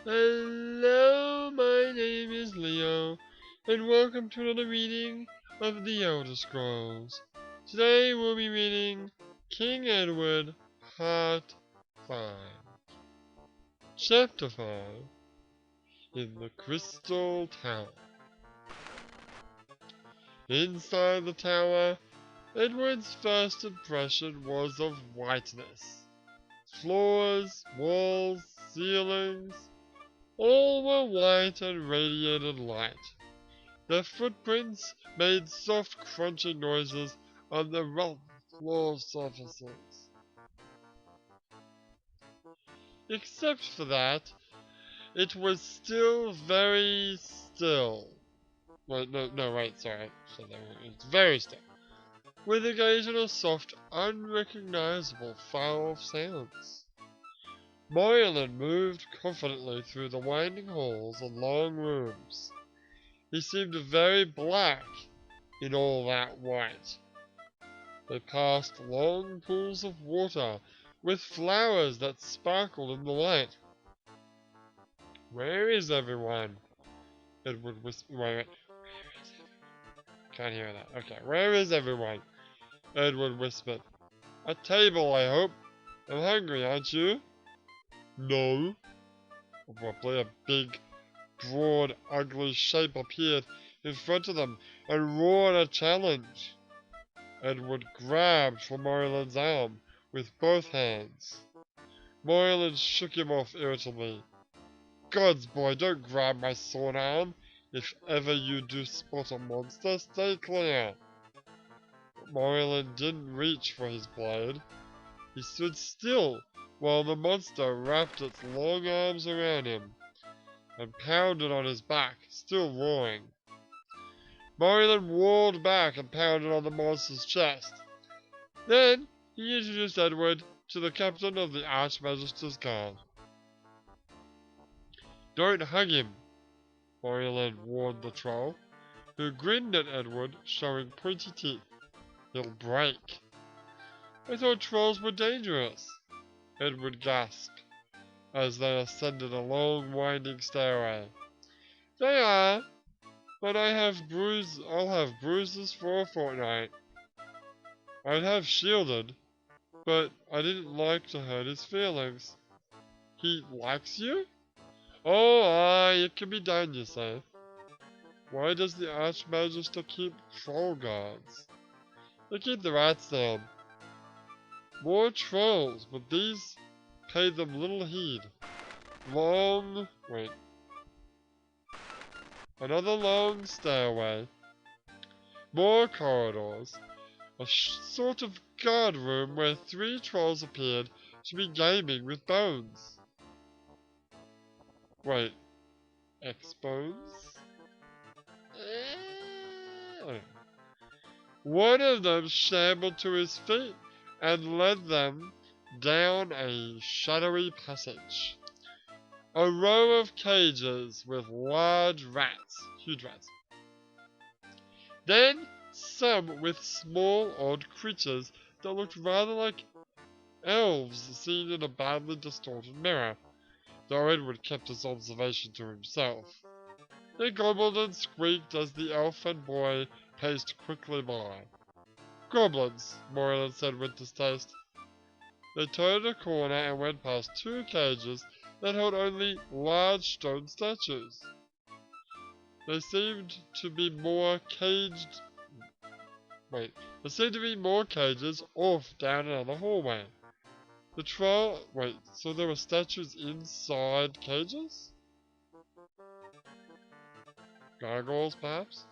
Hello, my name is Leo, and welcome to another reading of The Elder Scrolls. Today we'll be reading King Edward, Part 5. Chapter 5, In the Crystal Tower. Inside the tower, Edward's first impression was of whiteness. Floors, walls, ceilings, all were white and radiated light. Their footprints made soft crunching noises on the rough floor surfaces. Except for that, it was still very still. Wait, wait, sorry. It's very still. With occasional soft, unrecognizable far-off sounds. Moylan moved confidently through the winding halls and long rooms. He seemed very black in all that white. They passed long pools of water with flowers that sparkled in the light. Where is everyone? Edward whispered. Wait. Can't hear that. Okay, where is everyone? Edward whispered. At table, I hope. I'm hungry, aren't you? No. Abruptly, a big, broad, ugly shape appeared in front of them and roared a challenge. Edward grabbed for Moylan's arm with both hands. Moylan shook him off irritably. Gods, boy, don't grab my sword arm. If ever you do spot a monster, stay clear. But Moylan didn't reach for his blade. He stood still while the monster wrapped its long arms around him and pounded on his back, still roaring. Moylan walled back and pounded on the monster's chest. Then he introduced Edward to the captain of the Archmagister's guard. Don't hug him, Moylan warned the troll, who grinned at Edward, showing pointy teeth. He'll break. I thought trolls were dangerous, Edward gasped as they ascended a long winding stairway. They are, but I'll have bruises for a fortnight. I'd have shielded, but I didn't like to hurt his feelings. He likes you? Oh, aye, it can be done, you say. Why does the Archmagister keep troll guards? They keep the rats down. More trolls, but these pay them little heed. Another long stairway. More corridors. A sort of guard room where 3 trolls appeared to be gaming with bones. Wait, X-Bones? One of them shambled to his feet and led them down a shadowy passage. A row of cages with large rats, huge rats. Then some with small odd creatures that looked rather like elves seen in a badly distorted mirror, though Edward kept his observation to himself. They gobbled and squeaked as the elf and boy paced quickly by. Goblins, Moylan said with distaste. They turned a corner and went past 2 cages that held only large stone statues. There seemed to be more cages off down another hallway. So there were statues inside cages? Gargoyles, perhaps?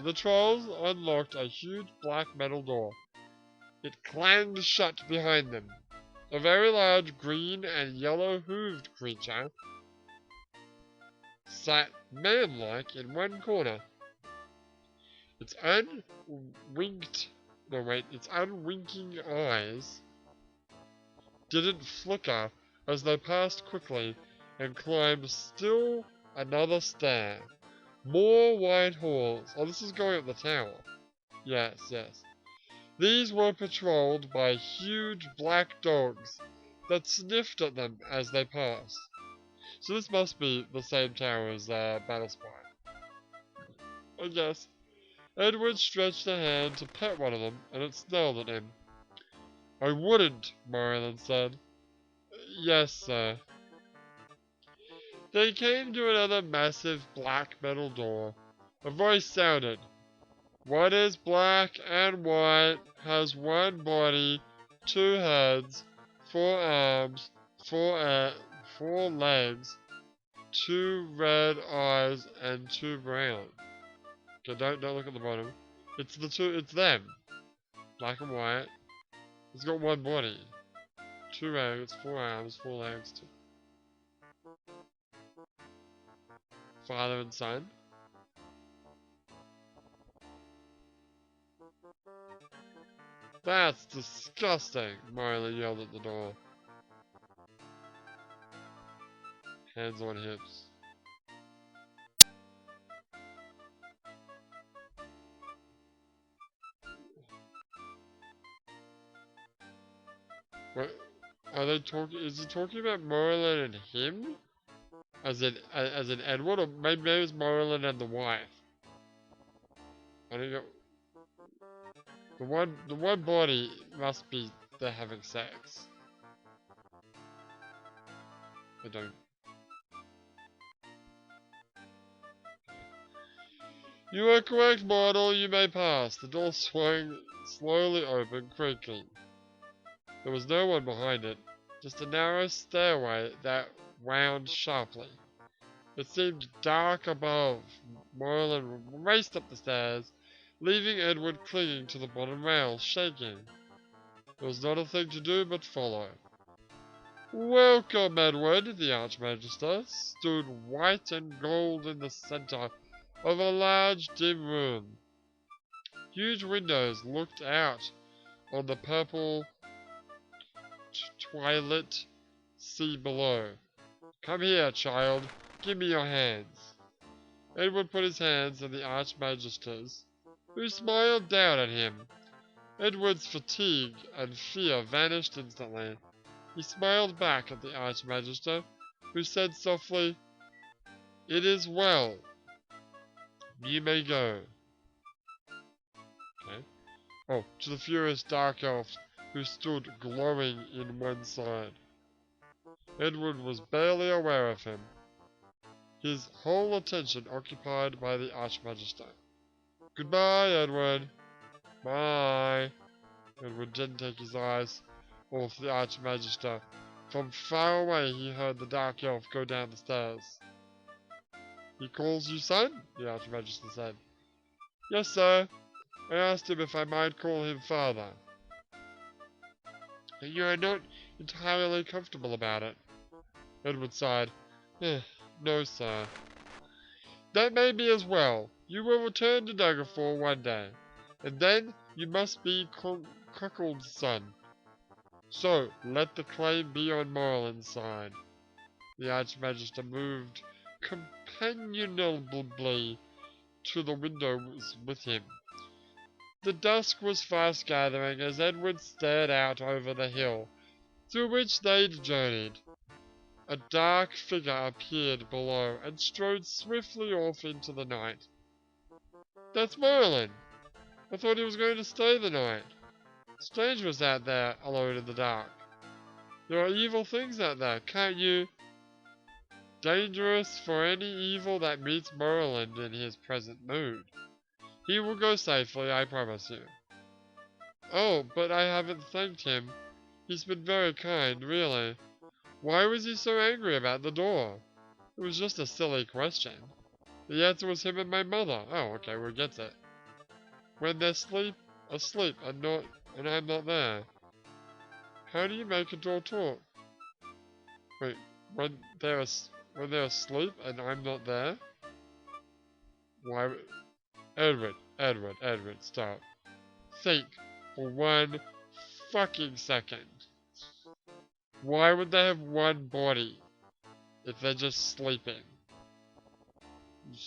The trolls unlocked a huge black metal door. It clanged shut behind them. A very large green and yellow hooved creature sat man-like in one corner. Its unwinking eyes didn't flicker as they passed quickly and climbed still another stair. More wide halls. Oh, this is going up the tower. Yes. These were patrolled by huge black dogs that sniffed at them as they passed. So this must be the same tower as Battle Spy. I guess. Edward stretched a hand to pet one of them, and it snarled at him. I wouldn't, Marilyn said. Yes, sir. They came to another massive black metal door. A voice sounded. What is black and white, has one body, two heads, four arms, four legs, two red eyes, and two brown. Okay, don't look at the bottom. It's them. Black and white. It's got one body. Two legs, four arms, four legs, two. Father and son. That's disgusting, Marley yelled at the door. Hands on hips. What? Are they talking? Is he talking about Merlin and him? As in Edward? Or maybe it's Merlin and the wife? I don't know. The one body must be they're having sex. I don't. You are correct, mortal. You may pass. The door swung slowly open, creaking. There was no one behind it, just a narrow stairway that wound sharply. It seemed dark above. Merlin raced up the stairs, leaving Edward clinging to the bottom rail, shaking. There was not a thing to do but follow. Welcome, Edward, the Archmagister stood white and gold in the center of a large, dim room. Huge windows looked out on the purple twilit sea below. Come here, child. Give me your hands. Edward put his hands in the Archmagister's, who smiled down at him. Edward's fatigue and fear vanished instantly. He smiled back at the Archmagister, who said softly, It is well. You may go. Okay. Oh, to the furious dark elf, who stood glowing in one side. Edward was barely aware of him, his whole attention occupied by the Archmagister. Goodbye, Edward. Bye. Edward didn't take his eyes off the Archmagister. From far away he heard the dark elf go down the stairs. He calls you son? The Archmagister said. Yes, sir. I asked him if I might call him father. You are not entirely comfortable about it. Edward sighed. No, sir. That may be as well. You will return to Daggerfall one day, and then you must be Cuckold's son. So, let the claim be on Merlin's side. The Archmagister moved companionably to the windows with him. The dusk was fast gathering as Edward stared out over the hill through which they'd journeyed. A dark figure appeared below and strode swiftly off into the night. That's Merlin! I thought he was going to stay the night. Strange was out there, alone in the dark. There are evil things out there, can't you? Dangerous for any evil that meets Merlin in his present mood. He will go safely, I promise you. Oh, but I haven't thanked him. He's been very kind, really. Why was he so angry about the door? It was just a silly question. The answer was him and my mother. Oh, okay, we get it. When they're asleep, and I'm not there. How do you make a door talk? Wait, when they're asleep and I'm not there? Why? Edward, stop. Think for one fucking second. Why would they have one body if they're just sleeping? You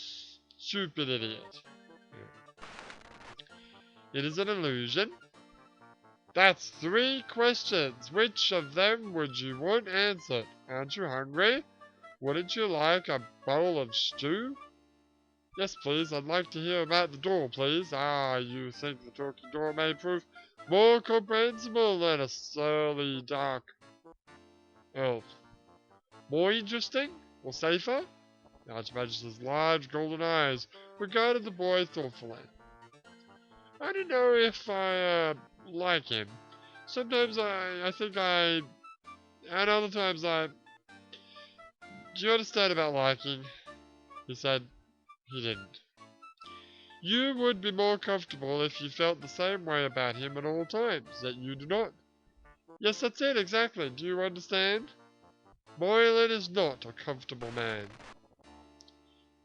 stupid idiot. It is an illusion. That's 3 questions. Which of them would you want answered? Aren't you hungry? Wouldn't you like a bowl of stew? Yes, please. I'd like to hear about the door, please. Ah, you think the talking door may prove more comprehensible than a surly dark elf. More interesting? Or safer? The Archmagister's large golden eyes regarded the boy thoughtfully. I don't know if I like him. Sometimes I think and other times I... Do you understand about liking? He said he didn't. You would be more comfortable if you felt the same way about him at all times, yet you do not. Yes, that's it, exactly. Do you understand? Moylan is not a comfortable man.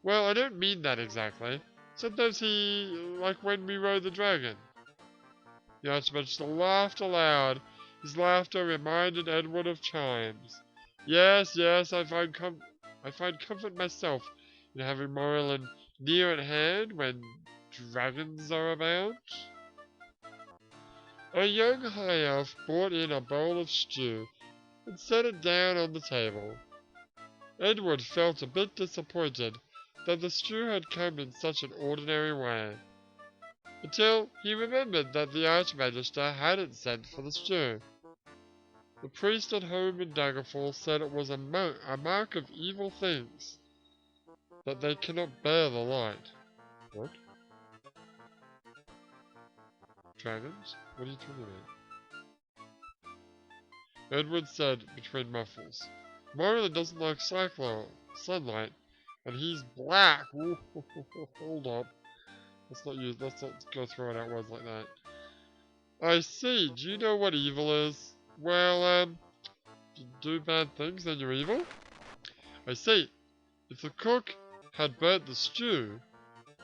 Well, I don't mean that exactly. Sometimes like when we rode the dragon. The Archmagister laughed aloud. His laughter reminded Edward of chimes. Yes, I find comfort myself in having Moylan near at hand when dragons are about. A young high elf brought in a bowl of stew and set it down on the table. Edward felt a bit disappointed that the stew had come in such an ordinary way, until he remembered that the Archmagister hadn't sent for the stew. The priest at home in Daggerfall said it was a mark of evil things, that they cannot bear the light. What? Dragons? What are you talking about? Edward said between muffles. Moira doesn't like sunlight, and he's black. Ooh, hold up. Let's not go throwing out words like that. I see. Do you know what evil is? Well, if you do bad things, then you're evil? I see. If the cook had burnt the stew,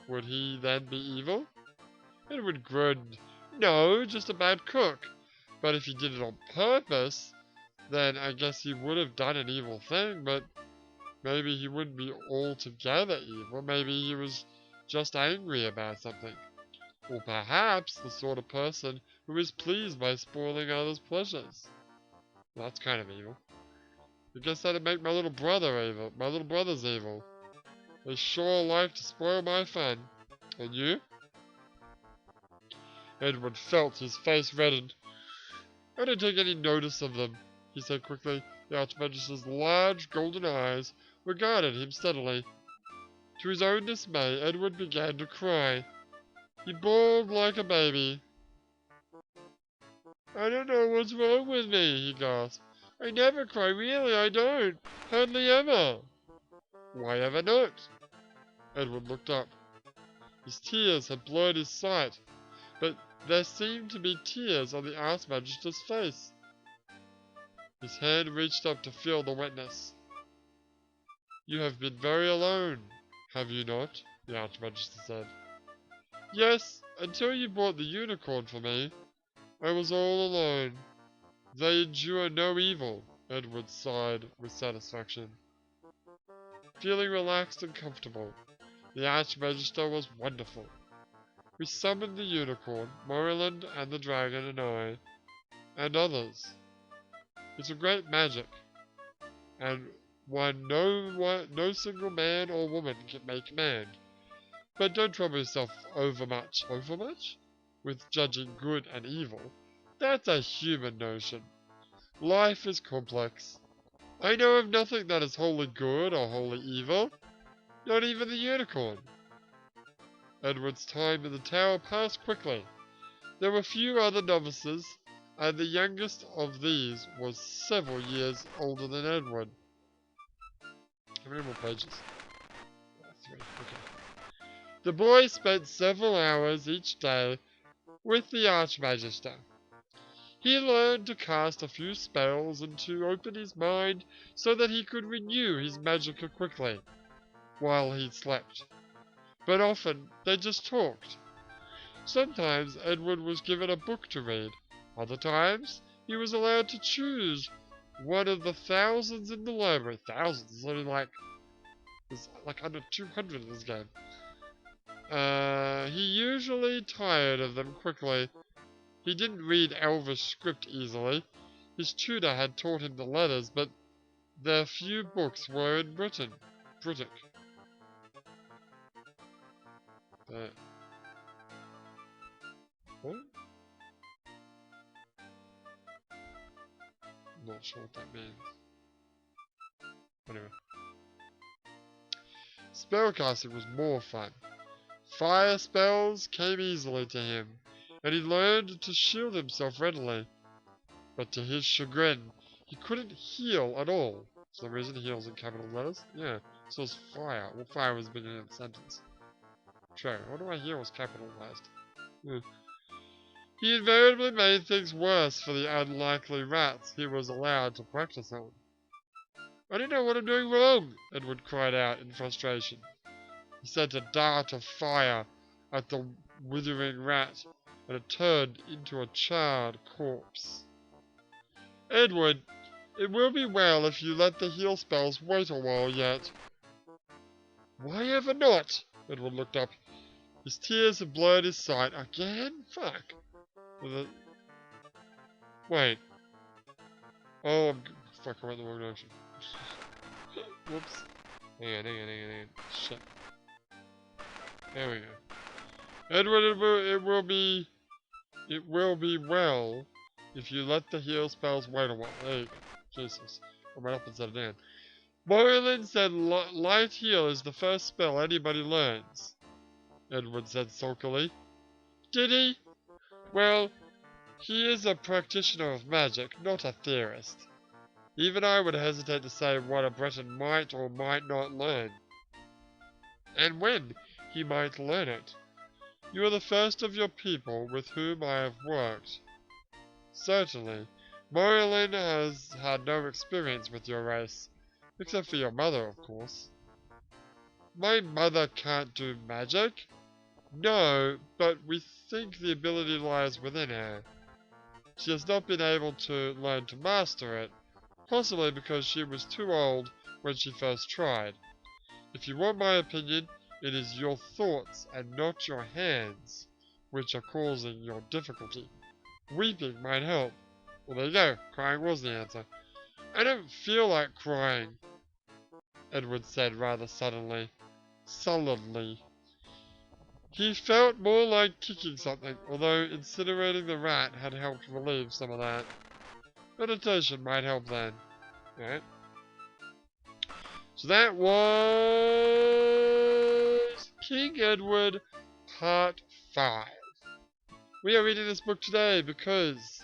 would he then be evil? Edward grinned. No, just a bad cook. But if he did it on purpose, then I guess he would have done an evil thing, but maybe he wouldn't be altogether evil. Maybe he was just angry about something. Or perhaps the sort of person who is pleased by spoiling others' pleasures. Well, that's kind of evil. I guess that'd make my little brother evil. My little brother's evil. They sure like to spoil my fun. And you? Edward felt his face redden. I don't take any notice of them, he said quickly. The Archmagister's large golden eyes regarded him steadily. To his own dismay, Edward began to cry. He bawled like a baby. I don't know what's wrong with me, he gasped. I never cry, really, I don't. Hardly ever. Why ever not? Edward looked up. His tears had blurred his sight, but there seemed to be tears on the Archmagister's face. His hand reached up to feel the wetness. You have been very alone, have you not? The Archmagister said. Yes, until you brought the unicorn for me. I was all alone. They endure no evil, Edward sighed with satisfaction. Feeling relaxed and comfortable, the Archmagister was wonderful. We summoned the unicorn, Moreland and the dragon and I, and others. It's a great magic, and one no single man or woman may command. But don't trouble yourself overmuch, with judging good and evil. That's a human notion. Life is complex. I know of nothing that is wholly good or wholly evil, not even the unicorn. Edward's time in the tower passed quickly. There were few other novices, and the youngest of these was several years older than Edward. How many more pages? 3, okay. The boy spent several hours each day with the Archmagister. He learned to cast a few spells and to open his mind so that he could renew his magicka quickly while he slept. But often they just talked. Sometimes Edward was given a book to read. Other times he was allowed to choose one of the thousands in the library. Thousands? There's like under 200 in this game. He usually tired of them quickly He didn't read Elvish script easily. His tutor had taught him the letters, but their few books were in Britic. What? Not sure what that means. Anyway. Spellcasting was more fun. Fire spells came easily to him, and he learned to shield himself readily. But to his chagrin, he couldn't heal at all. For some reason, heals in capital letters. Yeah, so it's fire. Well, fire was the beginning of the sentence. True. What do I hear was capitalized? He invariably made things worse for the unlikely rats he was allowed to practice on. I don't know what I'm doing wrong, Edward cried out in frustration. He sent a dart of fire at the withering rat, and it turned into a charred corpse. Edward, it will be well if you let the heal spells wait a while yet. Why ever not? Edward looked up. His tears had blurred his sight again? Fuck. Wait. Oh, fuck, I went the wrong direction. Whoops. Hang on. Shit. There we go. Edward, it will be well if you let the heal spells wait a while. There you go. Jesus. I went up instead of down. Moreland said light heal is the first spell anybody learns. Edward said sulkily. Did he? Well, he is a practitioner of magic, not a theorist. Even I would hesitate to say what a Breton might or might not learn. And when he might learn it. You are the first of your people with whom I have worked. Certainly, Moreland has had no experience with your race, except for your mother, of course. My mother can't do magic? No, but we think the ability lies within her. She has not been able to learn to master it, possibly because she was too old when she first tried. If you want my opinion, it is your thoughts and not your hands which are causing your difficulty. Weeping might help. Well, there you go. Crying was the answer. I don't feel like crying, Edward said rather sullenly. He felt more like kicking something, although incinerating the rat had helped relieve some of that. Meditation might help then. Alright. So that was King Edward Part 5. We are reading this book today because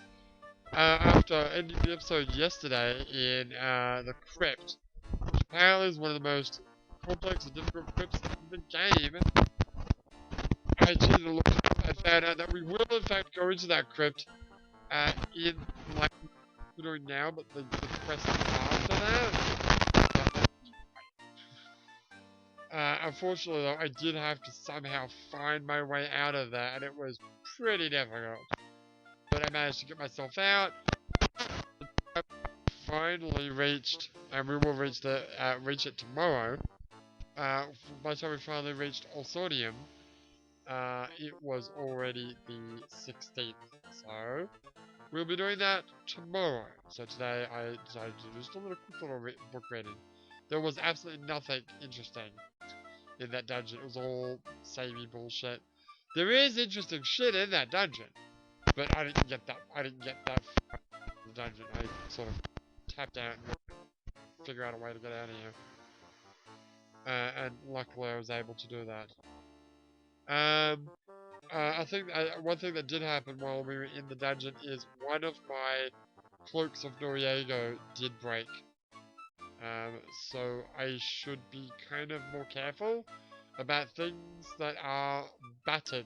after ending the episode yesterday in the crypt, which apparently is one of the most complex and difficult crypts in the game, I cheated a little bit and found out that we will in fact go into that crypt in like we're doing now, but the quest after that. Unfortunately though, I did have to somehow find my way out of that, and it was pretty difficult. But I managed to get myself out. Finally reached, and we will reach it tomorrow. By the time we finally reached Alsonium, it was already the 16th. So we'll be doing that tomorrow. So today I decided to do just a quick little book reading. There was absolutely nothing interesting in that dungeon. It was all samey bullshit. There is interesting shit in that dungeon, but I didn't get that far in the dungeon. I sort of tapped out and figure out a way to get out of here. And luckily I was able to do that. I think one thing that did happen while we were in the dungeon is one of my cloaks of Noriego did break. So I should be kind of more careful about things that are battered,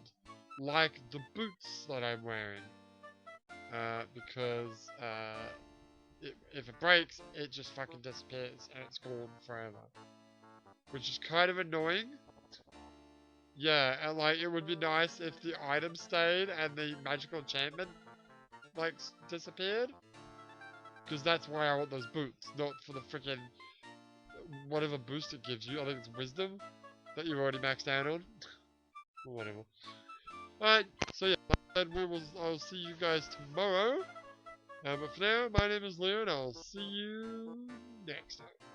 like the boots that I'm wearing. Because if it breaks, it just fucking disappears and it's gone forever. Which is kind of annoying. Yeah, and like it would be nice if the item stayed and the magical enchantment like disappeared. Because that's why I want those boots, not for the freaking whatever boost it gives you. I think it's wisdom that you've already maxed out on. Or whatever. Alright, so yeah. And I'll see you guys tomorrow. But for now, my name is Leo, and I'll see you next time.